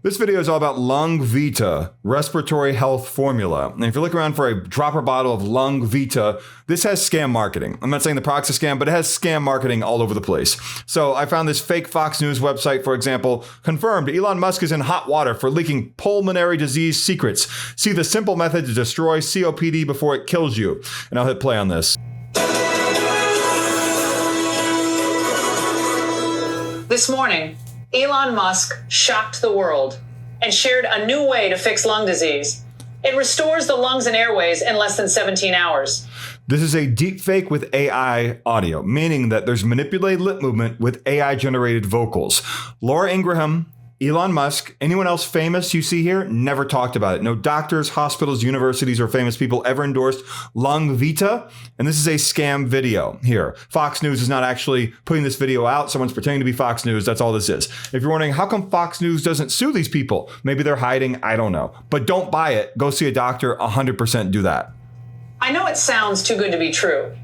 This video is all about Lungvita, respiratory health formula. And if you're looking around for a dropper bottle of Lungvita, this has scam marketing. I'm not saying the product's a scam, but it has scam marketing all over the place. So I found this fake Fox News website, for example, confirmed Elon Musk is in hot water for leaking pulmonary disease secrets. See the simple method to destroy COPD before it kills you. And I'll hit play on this. This morning, Elon Musk shocked the world and shared a new way to fix lung disease. It restores the lungs and airways in less than 17 hours. This is a deepfake with AI audio, meaning that there's manipulated lip movement with AI-generated vocals. Laura Ingraham, Elon Musk, anyone else famous you see here, never talked about it. No doctors, hospitals, universities, or famous people ever endorsed Lungvita. And this is a scam video here. Fox News is not actually putting this video out. Someone's pretending to be Fox News. That's all this is. If you're wondering, how come Fox News doesn't sue these people? Maybe they're hiding. I don't know. But don't buy it. Go see a doctor. 100% do that. I know it sounds too good to be true,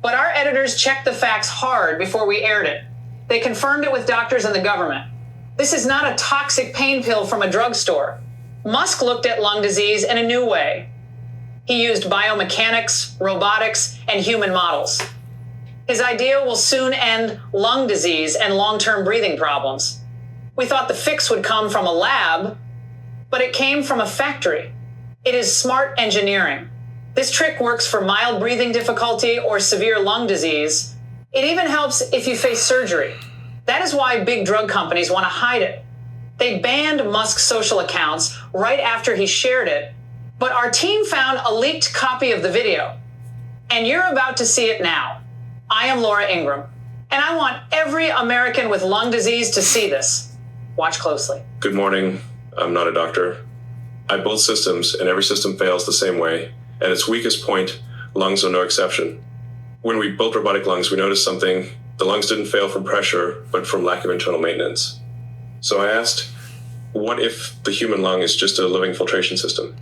but our editors checked the facts hard before we aired it. They confirmed it with doctors and the government. This is not a toxic pain pill from a drugstore. Musk looked at lung disease in a new way. He used biomechanics, robotics, and human models. His idea will soon end lung disease and long-term breathing problems. We thought the fix would come from a lab, but it came from a factory. It is smart engineering. This trick works for mild breathing difficulty or severe lung disease. It even helps if you face surgery. That is why big drug companies want to hide it. They banned Musk's social accounts right after he shared it, but our team found a leaked copy of the video. And you're about to see it now. I am Laura Ingraham, and I want every American with lung disease to see this. Watch closely. Good morning. I'm not a doctor. I build systems, and every system fails the same way. At its weakest point, lungs are no exception. When we built robotic lungs, we noticed something. The lungs didn't fail from pressure, but from lack of internal maintenance. So I asked, what if the human lung is just a living filtration system?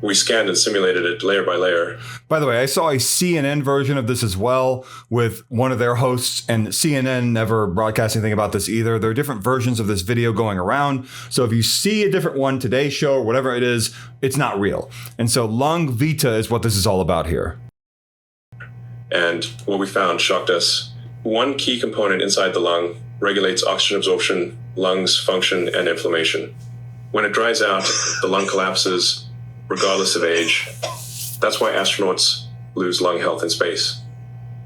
We scanned and simulated it layer by layer. By the way, I saw a CNN version of this as well with one of their hosts, and CNN never broadcast anything about this either. There are different versions of this video going around. So if you see a different one, Today Show or whatever it is, it's not real. And so Lungvita is what this is all about here. And what we found shocked us. One key component inside the lung regulates oxygen absorption, lungs function, and inflammation. When it dries out, the lung collapses, regardless of age. That's why astronauts lose lung health in space.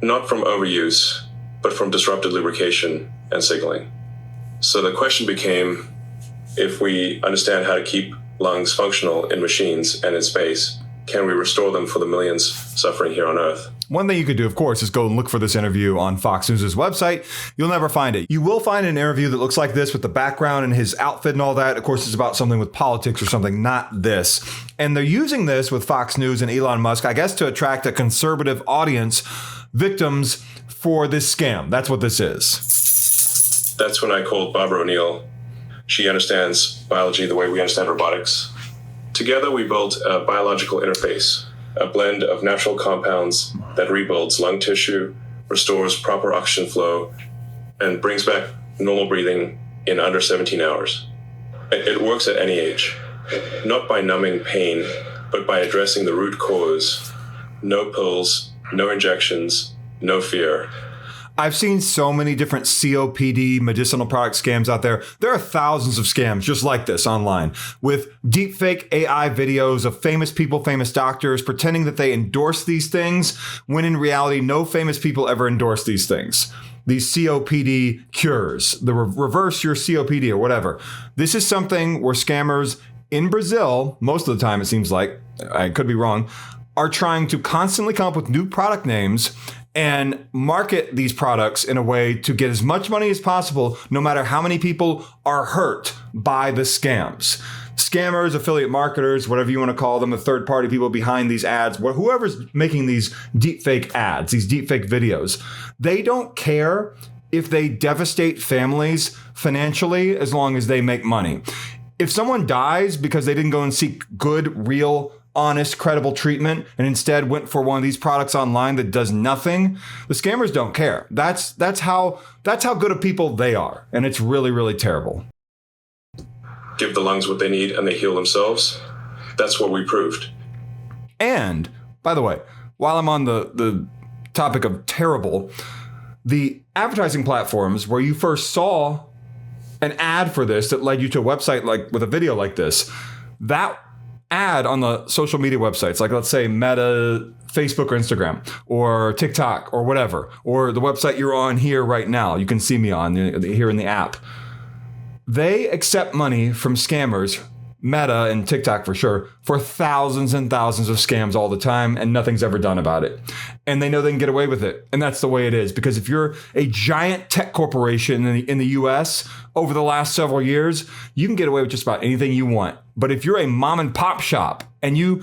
Not from overuse, but from disrupted lubrication and signaling. So the question became, if we understand how to keep lungs functional in machines and in space, can we restore them for the millions suffering here on Earth? One thing you could do, of course, is go and look for this interview on Fox News' website. You'll never find it. You will find an interview that looks like this with the background and his outfit and all that. Of course, it's about something with politics or something, not this. And they're using this with Fox News and Elon Musk, I guess, to attract a conservative audience, victims for this scam. That's what this is. That's when I called Barbara O'Neill. She understands biology the way we understand robotics. Together, we built a biological interface, a blend of natural compounds that rebuilds lung tissue, restores proper oxygen flow, and brings back normal breathing in under 17 hours. It works at any age, not by numbing pain, but by addressing the root cause. No pills, no injections, no fear. I've seen so many different COPD medicinal product scams out there. There are thousands of scams just like this online with deepfake AI videos of famous people, famous doctors pretending that they endorse these things when in reality, no famous people ever endorse these things. These COPD cures, the reverse your COPD or whatever. This is something where scammers in Brazil, most of the time it seems like, I could be wrong, are trying to constantly come up with new product names and market these products in a way to get as much money as possible, no matter how many people are hurt by the scams. Scammers, affiliate marketers, whatever you want to call them, the third-party people behind these ads, whoever's making these deepfake ads, these deepfake videos, they don't care if they devastate families financially as long as they make money. If someone dies because they didn't go and seek good, real, honest, credible treatment and instead went for one of these products online that does nothing, the scammers don't care. That's how good of people they are. And it's really, really terrible. give the lungs what they need, and they heal themselves. That's what we proved. And, by the way, while I'm on the topic of terrible, the advertising platforms where you first saw an ad for this that led you to a website like with a video like this, that ad on the social media websites, like let's say Meta, Facebook or Instagram or TikTok or whatever, or the website you're on here right now, you can see me on here in the app. They accept money from scammers, Meta and TikTok for sure, for thousands and thousands of scams all the time, and nothing's ever done about it. And they know they can get away with it. And that's the way it is. Because if you're a giant tech corporation in the US over the last several years, you can get away with just about anything you want. But if you're a mom and pop shop and you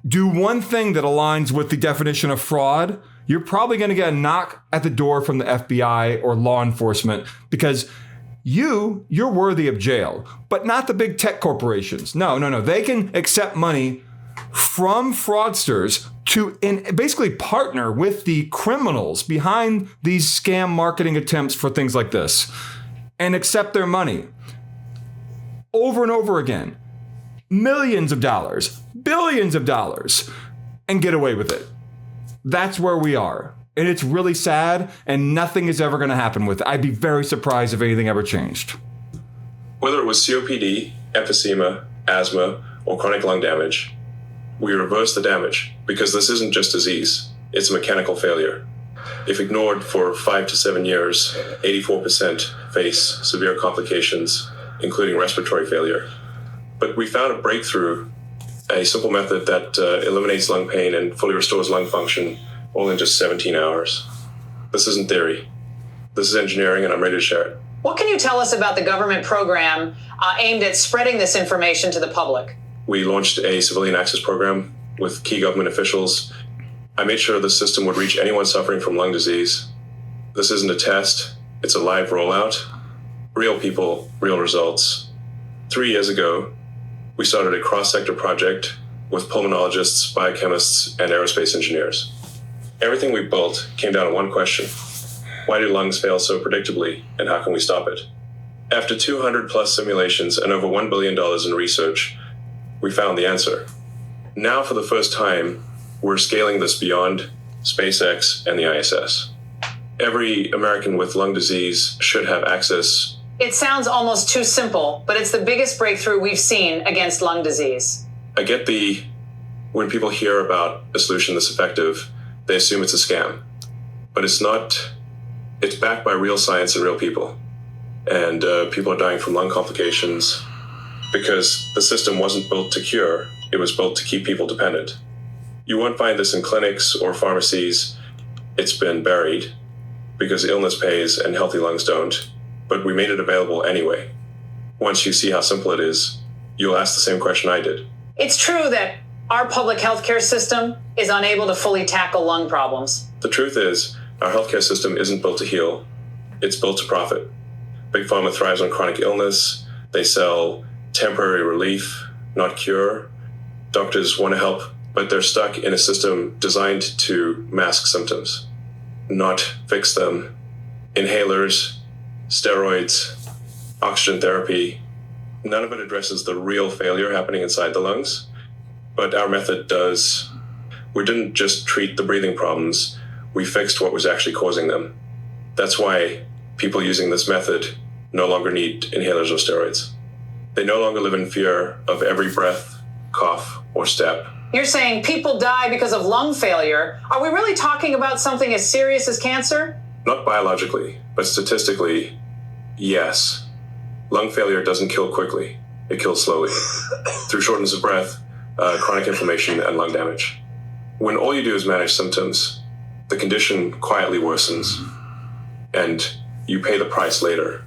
do one thing that aligns with the definition of fraud, you're probably going to get a knock at the door from the FBI or law enforcement, because you're worthy of jail, but not the big tech corporations. No. They can accept money from fraudsters to basically partner with the criminals behind these scam marketing attempts for things like this and accept their money over and over again. Millions of dollars, billions of dollars, and get away with it. That's where we are. And it's really sad, and nothing is ever going to happen with it. I'd be very surprised if anything ever changed. Whether it was COPD, emphysema, asthma, or chronic lung damage, we reverse the damage, because this isn't just disease, it's mechanical failure. If ignored for 5 to 7 years, 84% face severe complications, including respiratory failure. But we found a breakthrough, a simple method that eliminates lung pain and fully restores lung function all in just 17 hours. This isn't theory. This is engineering, and I'm ready to share it. What can you tell us about the government program aimed at spreading this information to the public? We launched a civilian access program with key government officials. I made sure the system would reach anyone suffering from lung disease. This isn't a test, it's a live rollout. Real people, real results. 3 years ago, we started a cross-sector project with pulmonologists, biochemists, and aerospace engineers. Everything we built came down to one question: why do lungs fail so predictably, and how can we stop it? After 200 plus simulations and over $1 billion in research, we found the answer. Now, for the first time, we're scaling this beyond SpaceX and the ISS. Every American with lung disease should have access. It sounds almost too simple, but it's the biggest breakthrough we've seen against lung disease. I get when people hear about a solution this effective, they assume it's a scam. But it's not. It's backed by real science and real people. And people are dying from lung complications because the system wasn't built to cure, it was built to keep people dependent. You won't find this in clinics or pharmacies. It's been buried because illness pays and healthy lungs don't. But we made it available anyway. Once you see how simple it is, you'll ask the same question I did. It's true that our public healthcare system is unable to fully tackle lung problems. The truth is, our healthcare system isn't built to heal. It's built to profit. Big Pharma thrives on chronic illness. They sell temporary relief, not cure. Doctors want to help, but they're stuck in a system designed to mask symptoms, not fix them. Inhalers, steroids, oxygen therapy, none of it addresses the real failure happening inside the lungs. But our method does. We didn't just treat the breathing problems, we fixed what was actually causing them. That's why people using this method no longer need inhalers or steroids. They no longer live in fear of every breath, cough, or step. You're saying people die because of lung failure. Are we really talking about something as serious as cancer? Not biologically, but statistically, yes. Lung failure doesn't kill quickly. It kills slowly through shortness of breath, chronic inflammation, and lung damage. When all you do is manage symptoms, the condition quietly worsens, and you pay the price later.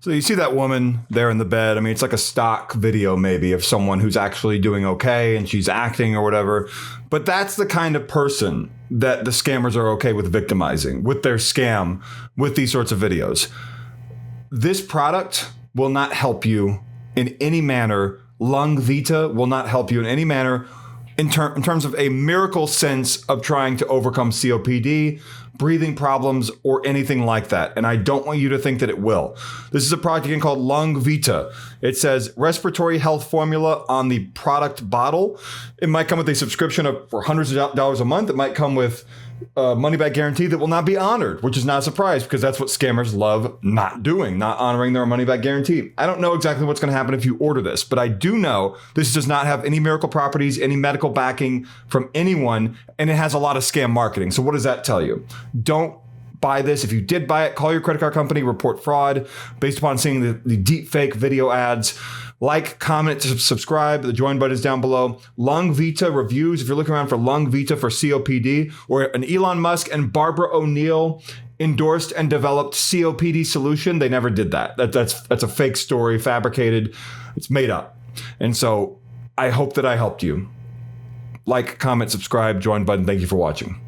So you see that woman there in the bed. I mean, it's like a stock video maybe of someone who's actually doing okay and she's acting or whatever. But that's the kind of person that the scammers are okay with victimizing, with their scam, with these sorts of videos. This product will not help you in any manner. Lungvita will not help you in any manner in terms of a miracle sense of trying to overcome COPD breathing problems, or anything like that. And I don't want you to think that it will. This is a product again called Lungvita. It says respiratory health formula on the product bottle. It might come with a subscription for hundreds of dollars a month. It might come with a money back guarantee that will not be honored, which is not a surprise because that's what scammers love not doing, not honoring their money back guarantee. I don't know exactly what's going to happen if you order this, but I do know this does not have any miracle properties, any medical backing from anyone, and it has a lot of scam marketing. So what does that tell you? Don't buy this. If you did buy it, call your credit card company, report fraud based upon seeing the deepfake video ads. Like, comment, subscribe. The join button is down below. Lungvita reviews. If you're looking around for Lungvita for COPD, or an Elon Musk and Barbara O'Neill endorsed and developed COPD solution, they never did that. That's a fake story, fabricated. It's made up. And so I hope that I helped you. Like, comment, subscribe, join button. Thank you for watching.